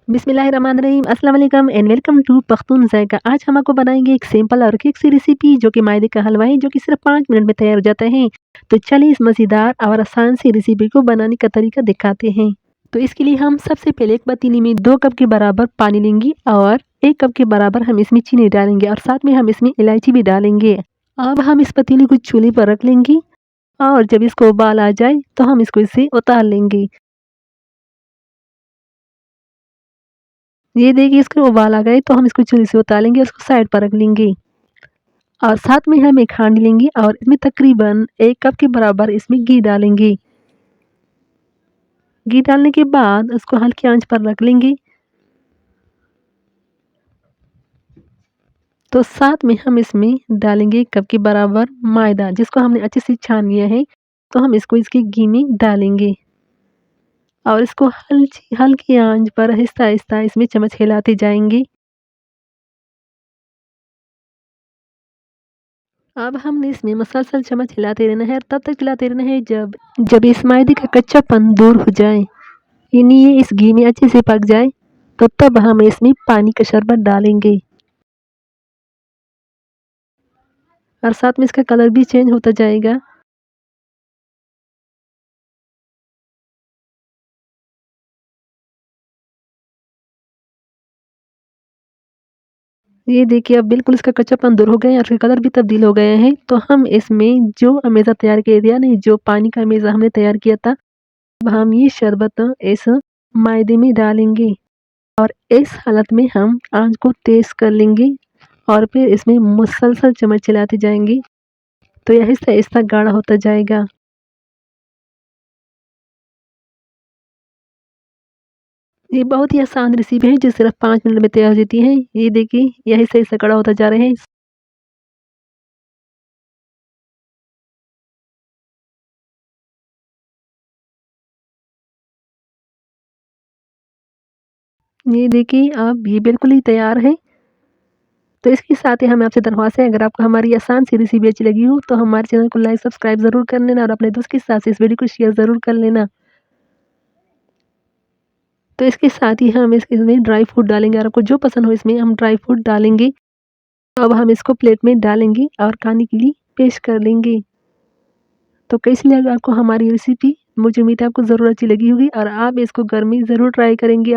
बिस्मिल्लाहिर्रहमानिर्रहीम, अस्सलाम वालेकुम एंड वेलकम टू पख्तून ज़ायका। आज हम आपको बनाएंगे एक सिंपल और क्विक सी रेसिपी जो कि मैदे का हलवा है, जो कि सिर्फ 5 मिनट में तैयार हो जाता है। तो चलिए इस मज़ेदार और आसान सी रेसिपी को बनाने का तरीका दिखाते हैं। तो इसके लिए हम सबसे पहले एक पतीली में 2 कप के बराबर पानी लेंगे और 1 कप के बराबर हम इसमें चीनी डालेंगे और साथ में हम इसमें इलायची भी डालेंगे। अब हम इस पतीली को चूल्हे पर रख लेंगे और जब इसको उबाल आ जाए तो हम इसको इससे उतार लेंगे। ये देखिए इसको उबाल आ गए तो हम इसको चूल्हे से उतार लेंगे, उसको साइड पर रख लेंगे और साथ में हम एक हांडी लेंगे और इसमें तकरीबन 1 कप के बराबर इसमें घी डालेंगे। घी डालने के बाद उसको हल्की आंच पर रख लेंगे। तो साथ में हम इसमें डालेंगे 1 कप के बराबर मैदा, जिसको हमने अच्छे से छान लिया है। तो हम इसको इसके घी में डालेंगे और इसको हल्की हल्की आंच पर आहिस्ता-आहिस्ता इसमें चम्मच हिलाते जाएंगे। अब हमने इसमें मुसलसल चम्मच हिलाते रहना है और तब तक हिलाते रहना है जब जब इस मैदे का कच्चापन दूर हो जाए, यानी ये इस घी में अच्छे से पक जाए। तो तब हम इसमें पानी का शरबत डालेंगे और साथ में इसका कलर भी चेंज होता जाएगा। ये देखिए अब बिल्कुल इसका कच्चापन दूर हो गया है और इसका कलर भी तब्दील हो गया है। तो हम इसमें जो अमेज़ा तैयार किया था, नहीं जो पानी का अमेज़ा हमने तैयार किया था, अब हम ये शरबत इस मैदे में डालेंगे और इस हालत में हम आंच को तेज़ कर लेंगे और फिर इसमें मुसलसल चम्मच चलाते जाएंगे। तो यह आहिस्ता-आहिस्ता गाढ़ा होता जाएगा। ये बहुत ही आसान रेसिपी है जो सिर्फ 5 मिनट में तैयार हो जाती है। ये देखिए यह आहिस्ता-आहिस्ता गाढ़ा होता जा रहा है। ये देखिए अब ये बिल्कुल ही तैयार है। तो इसके साथ ही हमें आपसे दरख्वास्त है, अगर आपको हमारी आसान सी रेसिपी अच्छी लगी हो तो हमारे चैनल को लाइक सब्सक्राइब ज़रूर कर लेना और अपने दोस्त के साथ इस वीडियो को शेयर ज़रूर कर लेना। तो इसके साथ ही हम इसमें ड्राई फ्रूट डालेंगे और आपको जो पसंद हो इसमें हम ड्राई फ्रूट डालेंगे। तो अब हम इसको प्लेट में डालेंगे और खाने के लिए पेश कर लेंगे। तो कैसी लगी आपको हमारी रेसिपी? मुझे उम्मीद है आपको ज़रूर अच्छी लगी होगी और आप इसको घर में ज़रूर ट्राई करेंगे।